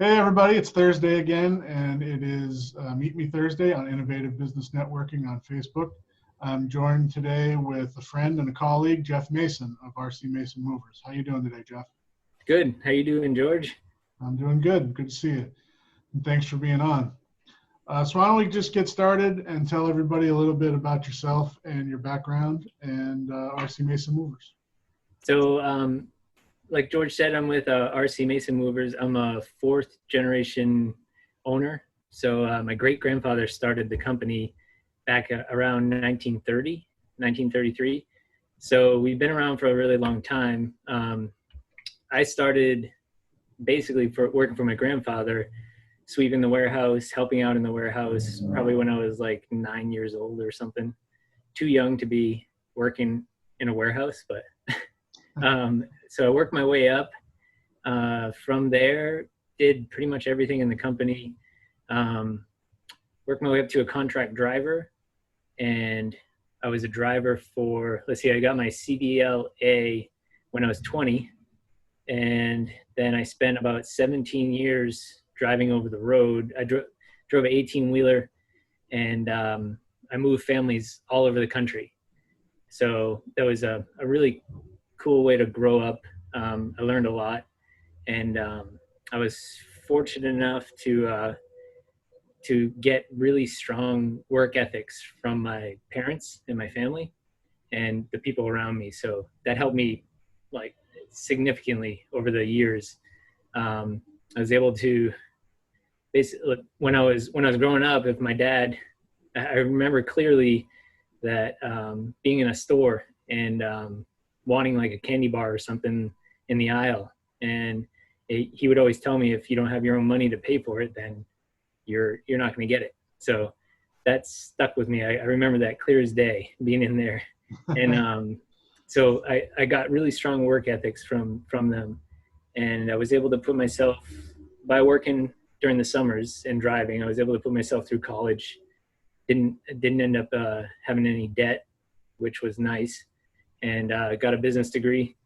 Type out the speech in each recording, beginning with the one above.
Hey everybody, it's Thursday again, and it is Meet Me Thursday on Innovative Business Networking on Facebook. I'm joined today with a friend and a colleague, Jeff Mason of RC Mason Movers. How you doing today, Jeff? Good. How you doing, George? I'm doing good. Good to see you. And thanks for being on. So why don't we just get started and tell everybody a little bit about yourself and your background and RC Mason Movers. So, like George said, I'm with RC Mason Movers. I'm a fourth generation owner. So my great grandfather started the company back around 1930, 1933. So we've been around for a really long time. I started basically for working for my grandfather, sweeping the warehouse, helping out in the warehouse, probably when I was like 9 years old or something. Too young to be working in a warehouse, but so I worked my way up. From there, did pretty much everything in the company. Worked my way up to a contract driver, and I was a driver for, let's see, I got my CDLA when I was 20, and then I spent about 17 years driving over the road. I drove an 18-wheeler, and I moved families all over the country. So that was a really cool way to grow up. I learned a lot, and I was fortunate enough to get really strong work ethics from my parents and my family and the people around me. So that helped me like significantly over the years. I was able to basically, when I was growing up, if my dad, I remember clearly that being in a store and wanting like a candy bar or something in the aisle, and he would always tell me, if you don't have your own money to pay for it, then you're not going to get it. So that stuck with me. I remember that clear as day, being in there. And so I got really strong work ethics from them, and I was able to put myself, by working during the summers and driving, I was able to put myself through college. Didn't end up having any debt, which was nice, and got a business degree.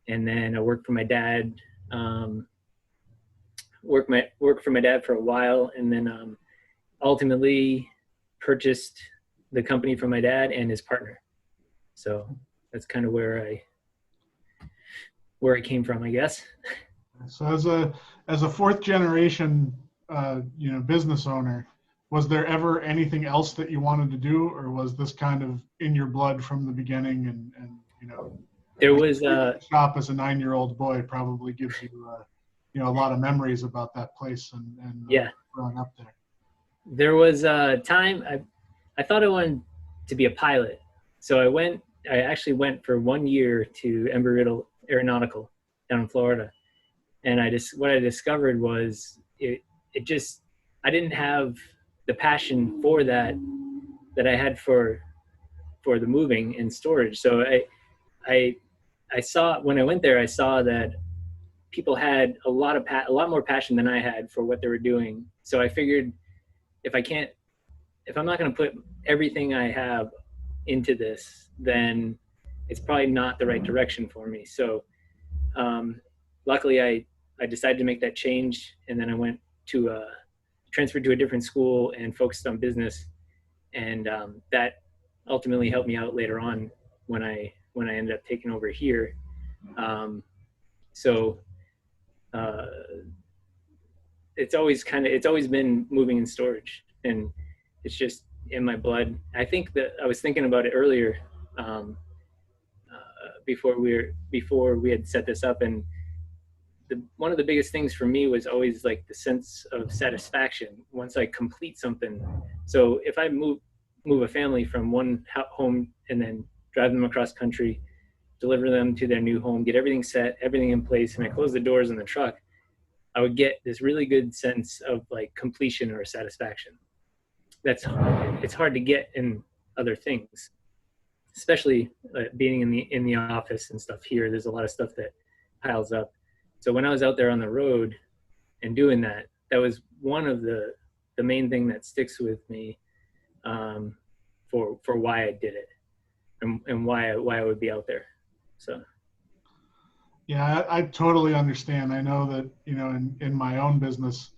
And then I worked for my dad. Worked for my dad for a while, and then ultimately purchased the company from my dad and his partner. So that's kind of where I came from, I guess. So as a fourth generation business owner, was there ever anything else that you wanted to do, or was this kind of in your blood from the beginning? And there was shop as a 9-year-old boy probably gives you a lot of memories about that place and yeah, growing up there. there was a time I thought I wanted to be a pilot. So I actually went for 1 year to Embry-Riddle Aeronautical down in Florida. And what I discovered was it just, I didn't have the passion for that I had for the moving and storage. So I saw, when I went there, I saw that people had a lot more passion than I had for what they were doing. So I figured, if I'm not going to put everything I have into this, then it's probably not the right direction for me. So luckily I decided to make that change, and then I went to transferred to a different school and focused on business, and that ultimately helped me out later on when I ended up taking over here. So it's always been moving and storage, and it's just in my blood. I think that I was thinking about it earlier, before we had set this up, and one of the biggest things for me was always like the sense of satisfaction once I complete something. So if I move a family from one home and then drive them across country, deliver them to their new home, get everything set, everything in place, and I close the doors in the truck, I would get this really good sense of like completion or satisfaction. It's hard to get in other things, especially being in the office and stuff here. There's a lot of stuff that piles up. So when I was out there on the road and doing that, that was one of the main thing that sticks with me, for why I did it, and why I would be out there. So Yeah, I totally understand. I know that, in my own business,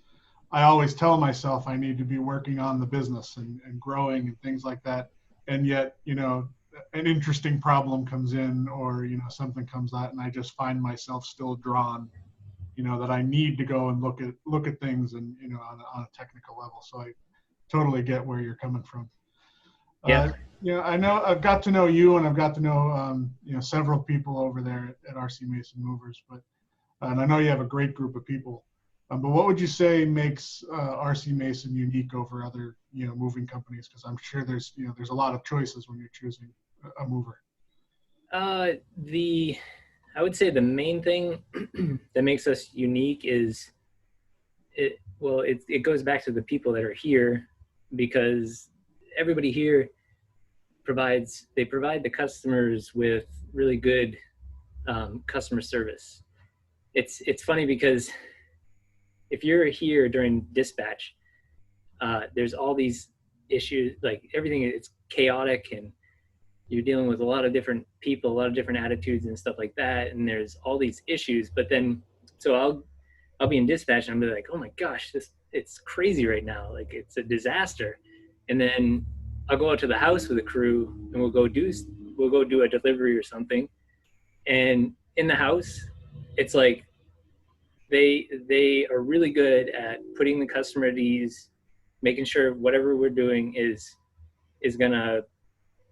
I always tell myself I need to be working on the business and growing and things like that. And yet, an interesting problem comes in, or, something comes out, and I just find myself still drawn, that I need to go and look at things, and, on a technical level. So I totally get where you're coming from. Yeah. I know I've got to know you, and I've got to know, several people over there at RC Mason Movers, and I know you have a great group of people. But what would you say makes RC Mason unique over other, moving companies? Because I'm sure there's a lot of choices when you're choosing a mover. The I would say the main thing that makes us unique is it goes back to the people that are here, because everybody here provide the customers with really good customer service. It's funny because if you're here during dispatch, there's all these issues, like everything, it's chaotic, and you're dealing with a lot of different people, a lot of different attitudes and stuff like that, and there's all these issues. But then, so I'll be in dispatch and I'll be like, oh my gosh, it's crazy right now, like it's a disaster. And then I'll go out to the house with a crew, and we'll go do a delivery or something. And in the house, it's like they are really good at putting the customer at ease, making sure whatever we're doing is gonna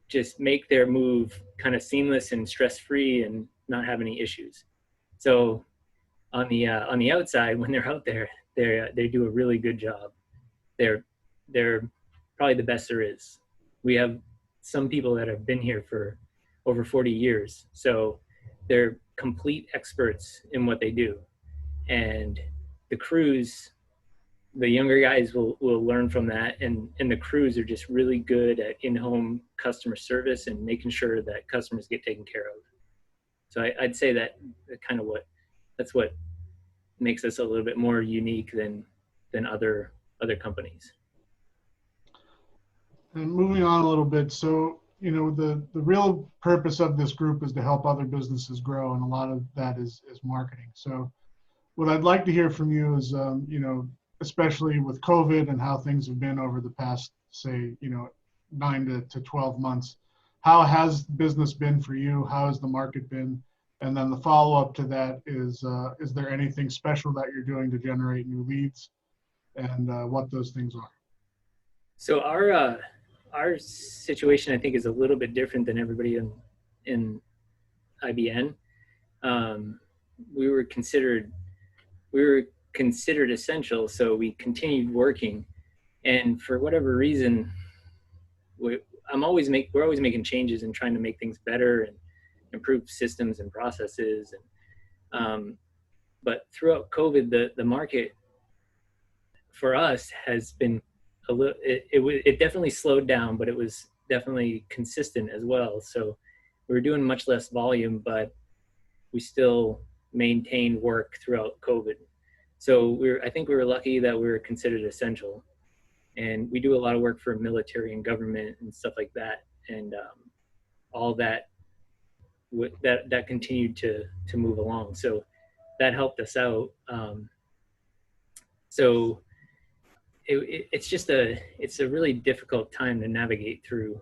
just make their move kind of seamless and stress free and not have any issues. So on the outside, when they're out there, they do a really good job. They're probably the best there is. We have some people that have been here for over 40 years, so they're complete experts in what they do. And the crews, the younger guys will learn from that, and the crews are just really good at in-home customer service and making sure that customers get taken care of. So I'd say that kind of that's what makes us a little bit more unique than other companies. And moving on a little bit, so the real purpose of this group is to help other businesses grow, and a lot of that is marketing. So what I'd like to hear from you is, especially with COVID and how things have been over the past, say, 9 to 12 months, how has business been for you? How has the market been? And then the follow up to that is there anything special that you're doing to generate new leads, and what those things are? So our situation, I think, is a little bit different than everybody in IBN. Um, we were considered we were considered essential, so we continued working. And for whatever reason, we're always making changes and trying to make things better and improve systems and processes. But throughout COVID, the market for us has been a little. It definitely slowed down, but it was definitely consistent as well. So we were doing much less volume, but we still maintained work throughout COVID. So I think we were lucky that we were considered essential, and we do a lot of work for military and government and stuff like that, and all that continued to move along. So that helped us out. So it's a really difficult time to navigate through.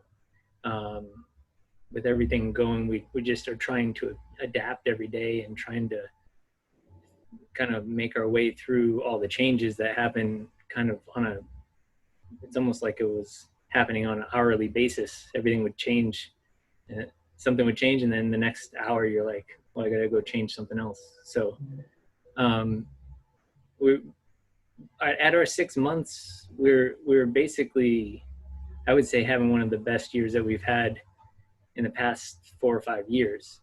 With everything going, we just are trying to adapt every day and trying to kind of make our way through all the changes that happen kind of it's almost like it was happening on an hourly basis. Everything would change, something would change, and then the next hour you're like, well, I gotta go change something else. So we at our 6 months, we're basically, I would say, having one of the best years that we've had in the past 4 or 5 years.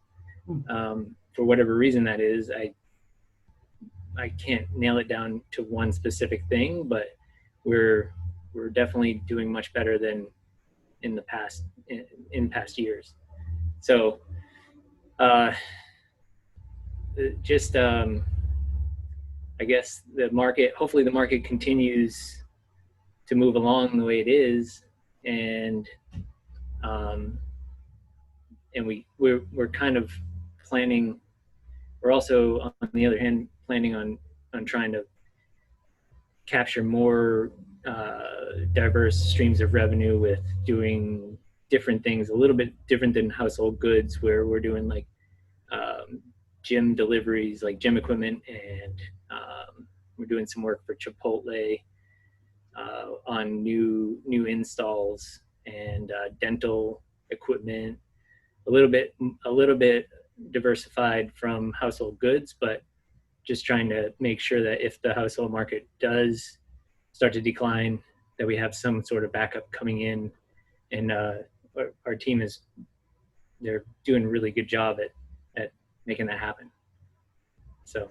For whatever reason that is, I can't nail it down to one specific thing, but we're definitely doing much better than in the past in past years. So just I guess hopefully the market continues to move along the way it is, and we're kind of planning we're also, on the other hand, planning on trying to capture more diverse streams of revenue with doing different things, a little bit different than household goods, where we're doing like gym deliveries, like gym equipment, and we're doing some work for Chipotle on new installs and dental equipment. A little bit diversified from household goods, but just trying to make sure that if the household market does start to decline, that we have some sort of backup coming in. And our team they're doing a really good job at making that happen. So,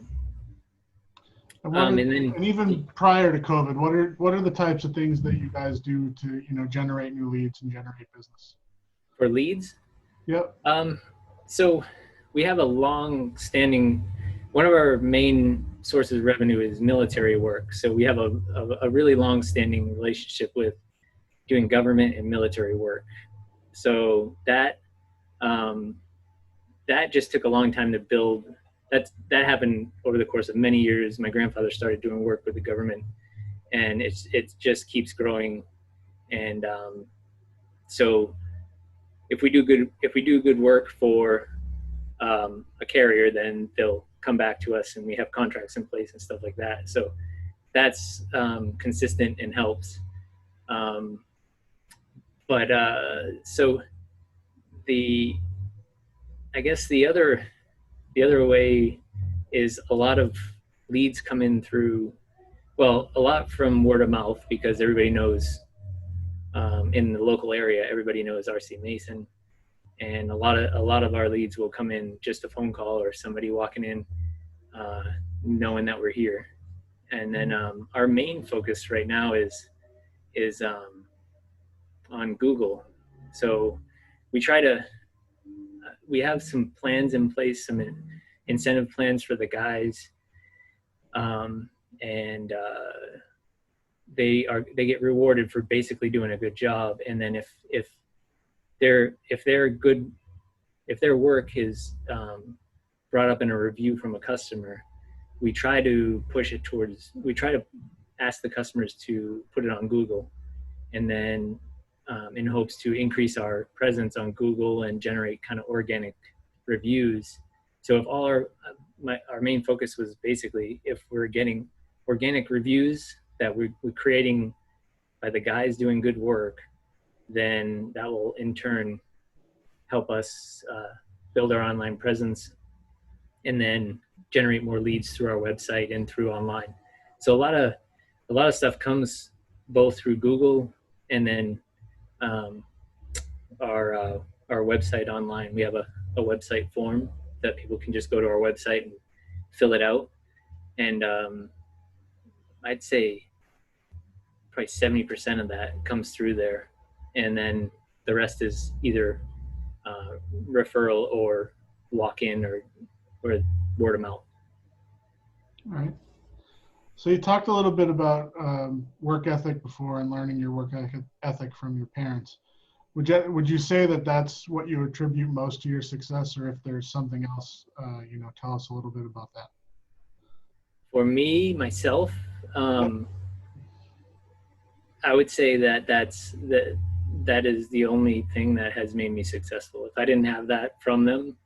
And, and then and even prior to COVID, what are the types of things that you guys do to generate new leads and generate business? for leads, Yep. So we have a long-standing. One of our main sources of revenue is military work. So we have a really long-standing relationship with doing government and military work. So that just took a long time to build. That happened over the course of many years. My grandfather started doing work with the government, and it just keeps growing. And so if we do good work for a carrier, then they'll come back to us, and we have contracts in place and stuff like that. So that's consistent and helps. But so I guess the other way is a lot of leads come in through, well, a lot from word of mouth, because everybody knows in the local area, everybody knows RC Mason. And a lot of our leads will come in just a phone call or somebody walking in knowing that we're here. And then our main focus right now is on Google. So we have some plans in place, some incentive plans for the guys, and they get rewarded for basically doing a good job. And then if their work is brought up in a review from a customer, we try to ask the customers to put it on Google, and then in hopes to increase our presence on Google and generate kind of organic reviews. So if all our main focus was basically, if we're getting organic reviews that we're creating by the guys doing good work, then that will in turn help us build our online presence and then generate more leads through our website and through online. So a lot of stuff comes both through Google and then our website online. We have a website form that people can just go to our website and fill it out. And I'd say probably 70% of that comes through there. And then the rest is either referral or walk-in or word of mouth. All right. So you talked a little bit about work ethic before and learning your work ethic from your parents. Would you say that that's what you attribute most to your success, or if there's something else, tell us a little bit about that. For me, myself, I would say that is the only thing that has made me successful. If I didn't have that from them,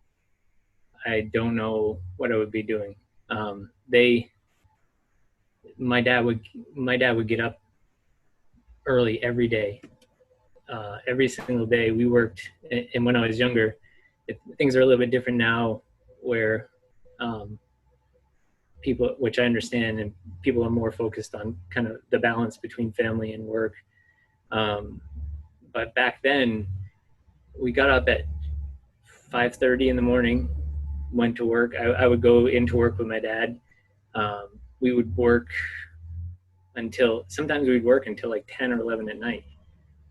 I don't know what I would be doing. My dad would get up early every day, every single day. We worked, and when I was younger, things are a little bit different now, where people, which I understand, and people are more focused on kind of the balance between family and work. But back then, we got up at 5:30 in the morning, went to work. I would go into work with my dad. We would work sometimes we'd work until like 10 or 11 at night.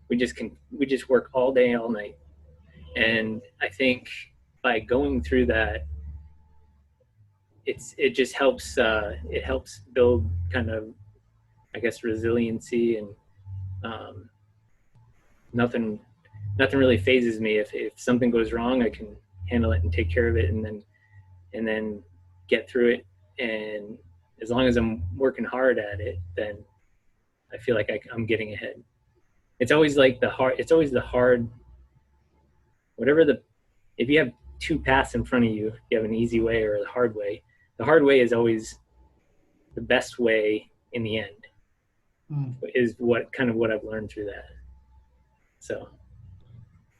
We just work all day, all night. And I think by going through that, it just helps, it helps build kind of, I guess, resiliency, and nothing really phases me. If something goes wrong, I can handle it and take care of it, and then get through it. And as long as I'm working hard at it, then I feel like I'm getting ahead. It's always like it's always the hard, whatever if you have two paths in front of you, you have an easy way or the hard way. The hard way is always the best way in the end, is what I've learned through that. So.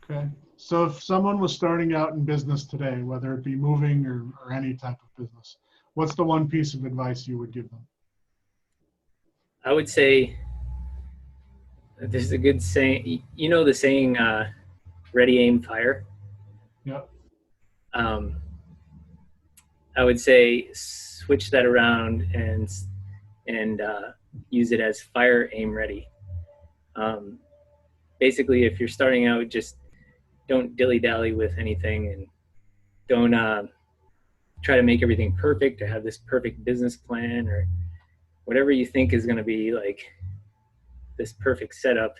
Okay. So if someone was starting out in business today, whether it be moving or any type of business, what's the one piece of advice you would give them? I would say there's a good saying, the saying, ready, aim, fire. Yeah. I would say switch that around and use it as fire, aim, ready. Basically, if you're starting out, just don't dilly-dally with anything, and don't try to make everything perfect or have this perfect business plan or whatever you think is going to be like this perfect setup.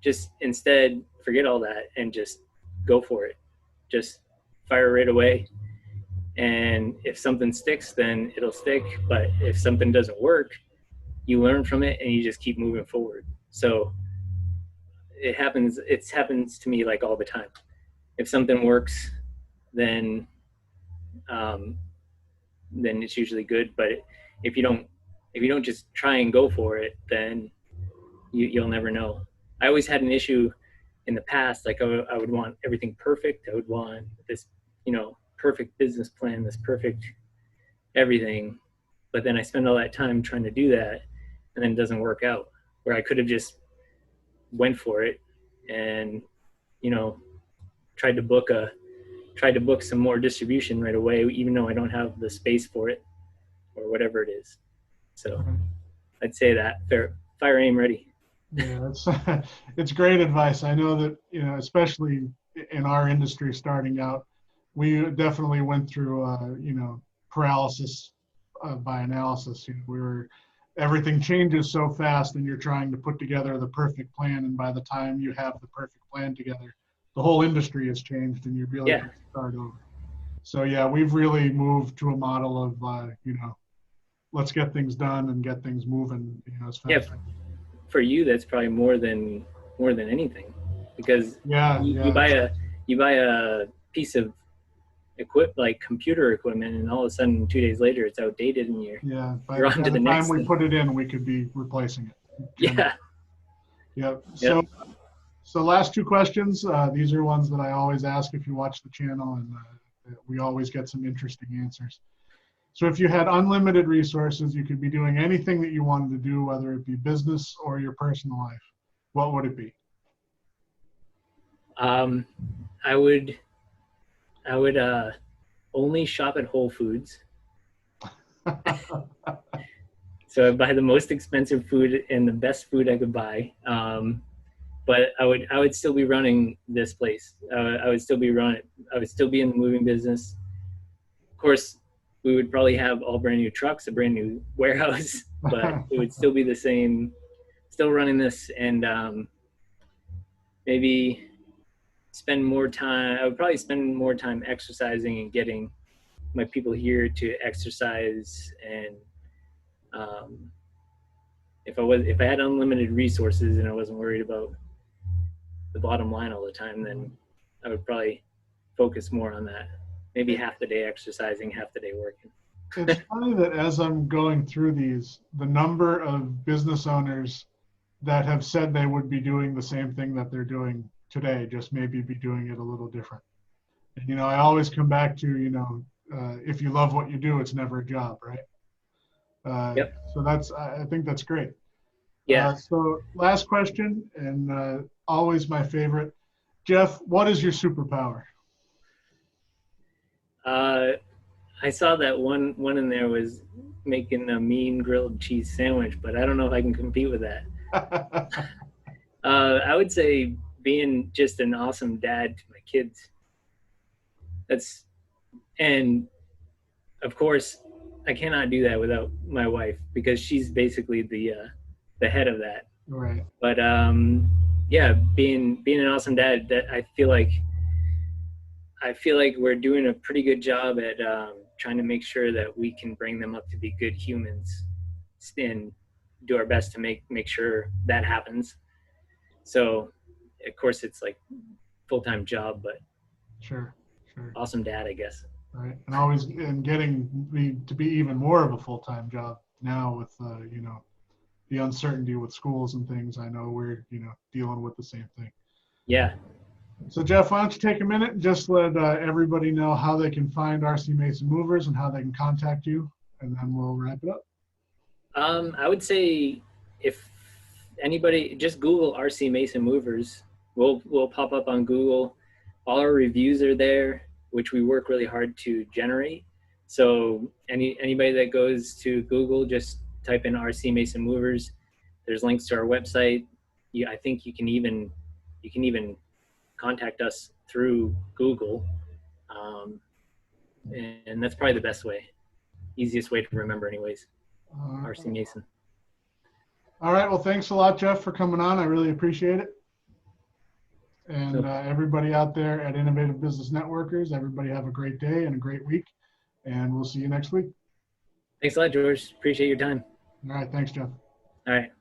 Just instead forget all that and just go for it. Just fire right away. And if something sticks, then it'll stick. But if something doesn't work, you learn from it and you just keep moving forward. So it happens to me like all the time. If something works, then it's usually good. But if you don't just try and go for it, then you'll never know. I always had an issue in the past. Like I would want everything perfect. I would want this, perfect business plan, this perfect everything. But then I spend all that time trying to do that, and then it doesn't work out. Where I could have just went for it and, tried to book some more distribution right away, even though I don't have the space for it or whatever it is. So I'd say that fire, aim, ready. Yeah, it's great advice. I know that, especially in our industry starting out, we definitely went through, paralysis by analysis. Everything changes so fast, and you're trying to put together the perfect plan. And by the time you have the perfect plan together, the whole industry has changed, and you really have to start over. So yeah, we've really moved to a model of, let's get things done and get things moving, as fast. Yeah, for you, that's probably more than anything, because you buy a piece of like computer equipment, and all of a sudden 2 days later it's outdated, and you're on to the next time we thing. put it in, we could be replacing it. Yeah. Yep. So last two questions. These are ones that I always ask if you watch the channel, and we always get some interesting answers. So if you had unlimited resources, you could be doing anything that you wanted to do, whether it be business or your personal life, what would it be? I would only shop at Whole Foods. So I'd buy the most expensive food and the best food I could buy. But I would still be running this place. I would still be in the moving business. Of course, we would probably have all brand new trucks, a brand new warehouse, but it would still be the same, still running this, and maybe spend more time. I would probably spend more time exercising and getting my people here to exercise. And if I had unlimited resources and I wasn't worried about the bottom line all the time, then I would probably focus more on that. Maybe half the day exercising, half the day working. It's funny that as I'm going through these, the number of business owners that have said they would be doing the same thing that they're doing today, just maybe be doing it a little different. And, I always come back to, if you love what you do, it's never a job, right? Yep. So I think that's great. Yeah. So last question, and always my favorite. Jeff, what is your superpower? I saw that one in there was making a mean grilled cheese sandwich, but I don't know if I can compete with that. I would say being just an awesome dad to my kids. And of course, I cannot do that without my wife, because she's basically the head of that. Right. But being an awesome dad, that I feel like we're doing a pretty good job at trying to make sure that we can bring them up to be good humans and do our best to make sure that happens. So of course it's like full-time job, but Sure, sure. awesome dad, I guess. Right. And always and getting to be even more of a full-time job now with, the uncertainty with schools and things. I know we're, dealing with the same thing. Yeah. So Jeff, why don't you take a minute and just let everybody know how they can find RC Mason Movers and how they can contact you, and then we'll wrap it up. I would say if anybody just Google RC Mason Movers, we'll pop up on Google. All our reviews are there, which we work really hard to generate. So anybody that goes to Google, just type in RC Mason Movers. There's links to our website. I think you can even contact us through Google, and that's probably the best way, easiest way to remember, anyways. RC Mason. All right. Well, thanks a lot, Jeff, for coming on. I really appreciate it. And everybody out there at Innovative Business Networkers, everybody have a great day and a great week. And we'll see you next week. Thanks a lot, George. Appreciate your time. All right. Thanks, Jeff. All right.